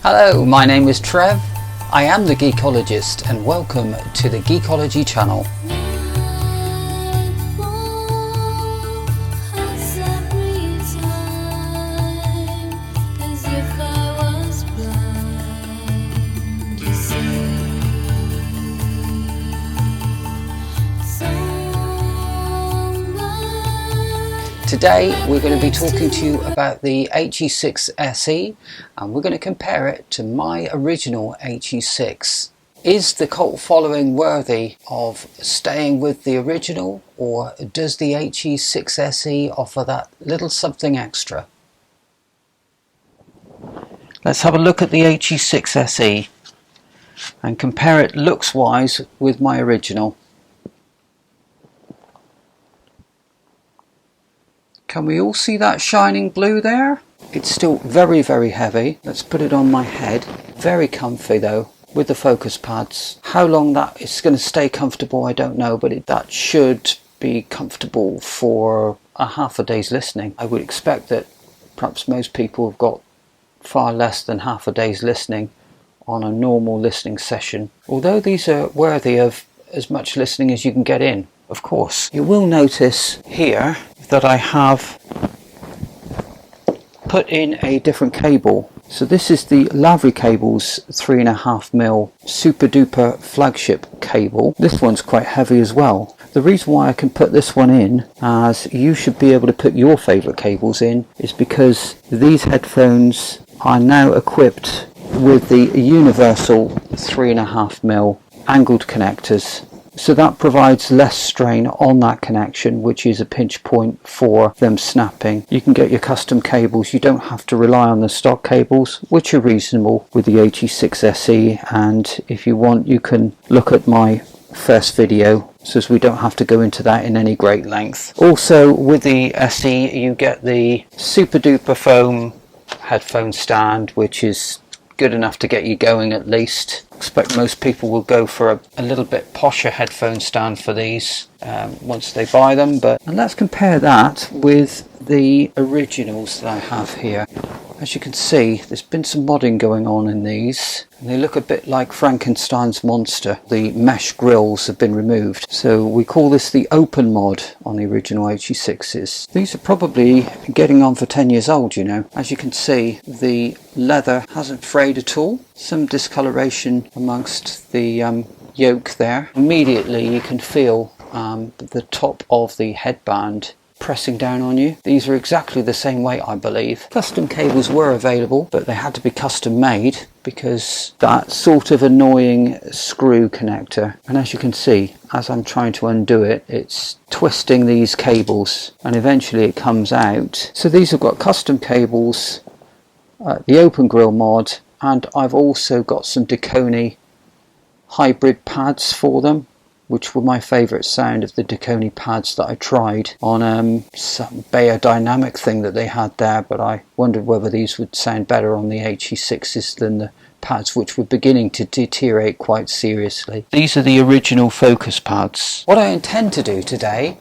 Hello, my name is Trev. I am the Geekologist and welcome to the Geekology channel. Today we're going to be talking to you about the HE6SE and we're going to compare it to my original HE6. Is the cult following worthy of staying with the original, or does the HE6SE offer that little something extra? Let's have a look at the HE6SE and compare it looks wise with my original. Can we all see that shining blue there? It's still very, very heavy. Let's put it on my head. Very comfy though, with the focus pads. How long that is going to stay comfortable, I don't know, but that should be comfortable for a half a day's listening. I would expect that perhaps most people have got far less than half a day's listening on a normal listening session. Although these are worthy of as much listening as you can get in, of course. You will notice here that I have put in a different cable. So this is the Lavery Cables 3.5mm super duper flagship cable. This one's quite heavy as well. The reason why I can put this one in, as you should be able to put your favourite cables in, is because these headphones are now equipped with the universal 3.5mm angled connectors. So that provides less strain on that connection, which is a pinch point for them snapping. You can get your custom cables. You don't have to rely on the stock cables, which are reasonable with the HE6SE. And if you want, you can look at my first video, so we don't have to go into that in any great length. Also with the SE, you get the super duper foam headphone stand, which is good enough to get you going at least. I expect most people will go for a little bit posher headphone stand for these once they buy them. And let's compare that with the originals that I have here. As you can see, there's been some modding going on in these, and they look a bit like Frankenstein's monster. The mesh grills have been removed, so we call this the open mod on the original HE6s. These are probably getting on for 10 years old, you know. As you can see, the leather hasn't frayed at all. Some discoloration amongst the yoke there. Immediately you can feel the top of the headband pressing down on you. These are exactly the same weight, I believe. Custom cables were available, but they had to be custom made because that sort of annoying screw connector, and as you can see, as I'm trying to undo it, it's twisting these cables and eventually it comes out. So these have got custom cables, the open grill mod, and I've also got some Deconi hybrid pads for them, which were my favourite sound of the Deconi pads that I tried on some Bayer Dynamic thing that they had there, but I wondered whether these would sound better on the HE6s than the pads, which were beginning to deteriorate quite seriously. These are the original focus pads. What I intend to do today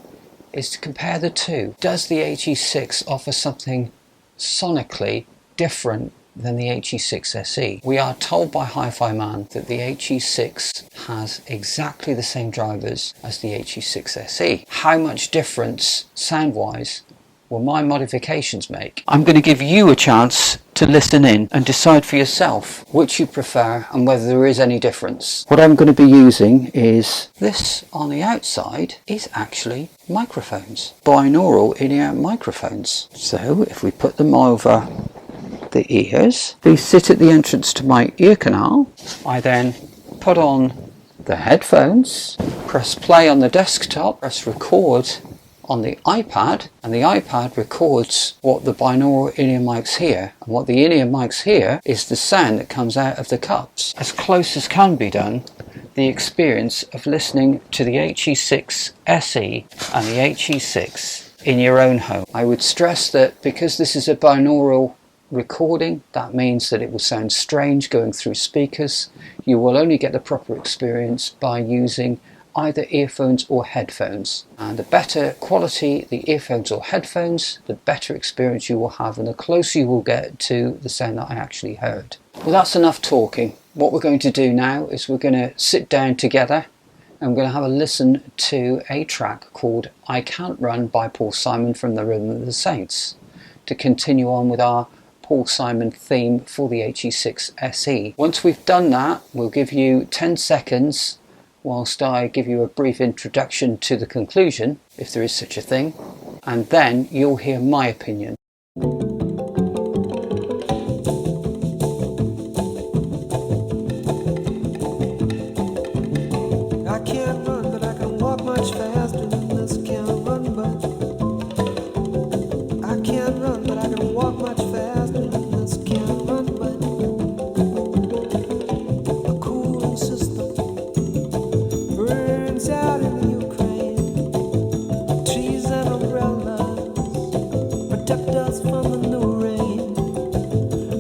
is to compare the two. Does the HE6 offer something sonically different than the HE6SE? We are told by Hi-Fi Man that the HE6 has exactly the same drivers as the HE6SE. How much difference sound-wise will my modifications make? I'm going to give you a chance to listen in and decide for yourself which you prefer and whether there is any difference. What I'm going to be using is this on the outside is actually microphones, binaural in-ear microphones. So if we put them over the ears, these sit at the entrance to my ear canal. I then put on the headphones, press play on the desktop, press record on the iPad, and the iPad records what the binaural in-ear mics hear, and what the in-ear mics hear is the sound that comes out of the cups. As close as can be done, the experience of listening to the HE6SE and the HE6 in your own home. I would stress that because this is a binaural recording, that means that it will sound strange going through speakers. You will only get the proper experience by using either earphones or headphones, and the better quality the earphones or headphones, the better experience you will have and the closer you will get to the sound that I actually heard. Well, that's enough talking. What we're going to do now is we're going to sit down together and we're going to have a listen to a track called I Can't Run by Paul Simon from the Rhythm of the Saints, to continue on with our Paul Simon theme for the HE6SE. Once we've done that, we'll give you 10 seconds whilst I give you a brief introduction to the conclusion, if there is such a thing, and then you'll hear my opinion. I can't run, but I can walk much faster than this. Can't run, but I can't run, but I can walk much faster than this. Can't run, but a cooling system burns out in the Ukraine. Trees and umbrellas protect us from the new rain.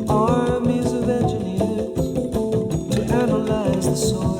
Armies of engineers to analyze the soil.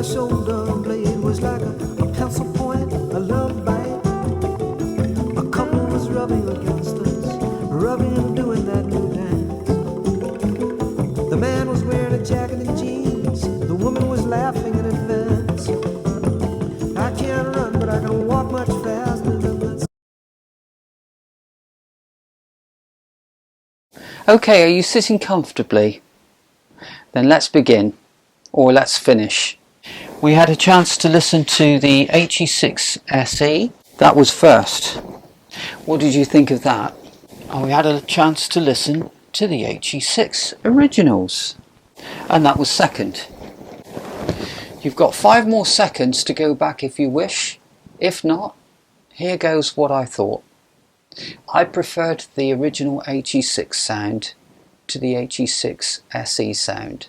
Shoulder blade was like a pencil point, a love bite. A couple was rubbing against us, rubbing and doing that new dance. The man was wearing a jacket and jeans, the woman was laughing in advance. I can't run, but I can walk much faster than this. Okay, are you sitting comfortably? Then let's begin, or let's finish. We had a chance to listen to the HE6SE. That was first. What did you think of that? And we had a chance to listen to the HE6 originals. And that was second. You've got 5 more seconds to go back if you wish. If not, here goes what I thought. I preferred the original HE6 sound to the HE6SE sound.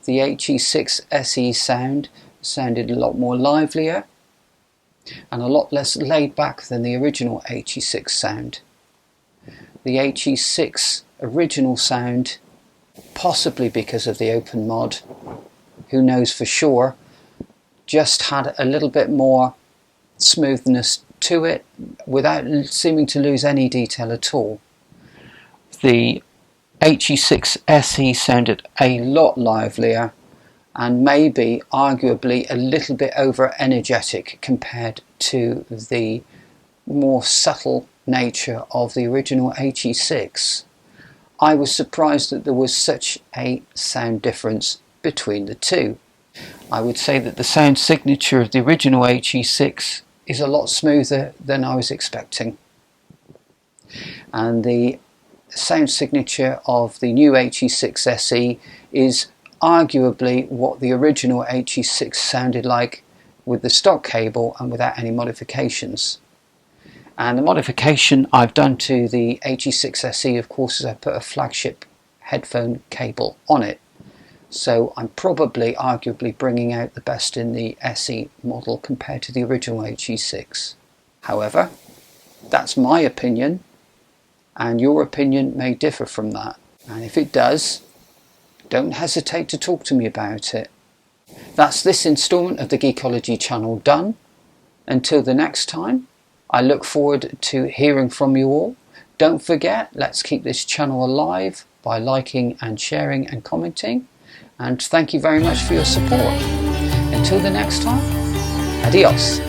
The HE6SE sound sounded a lot more livelier and a lot less laid back than the original HE6 sound. The HE6 original sound, possibly because of the open mod, who knows for sure, just had a little bit more smoothness to it without seeming to lose any detail at all. The HE6SE sounded a lot livelier and maybe arguably a little bit over energetic compared to the more subtle nature of the original HE6. I was surprised that there was such a sound difference between the two. I would say that the sound signature of the original HE6 is a lot smoother than I was expecting, and the sound signature of the new HE6SE is arguably what the original HE6 sounded like with the stock cable and without any modifications. And the modification I've done to the HE6SE, of course, is I put a flagship headphone cable on it. So I'm probably arguably bringing out the best in the SE model compared to the original HE6. However, that's my opinion, and your opinion may differ from that. And if it does, don't hesitate to talk to me about it. That's this instalment of the Geekology channel done. Until the next time, I look forward to hearing from you all. Don't forget, let's keep this channel alive by liking and sharing and commenting. And thank you very much for your support. Until the next time, adios.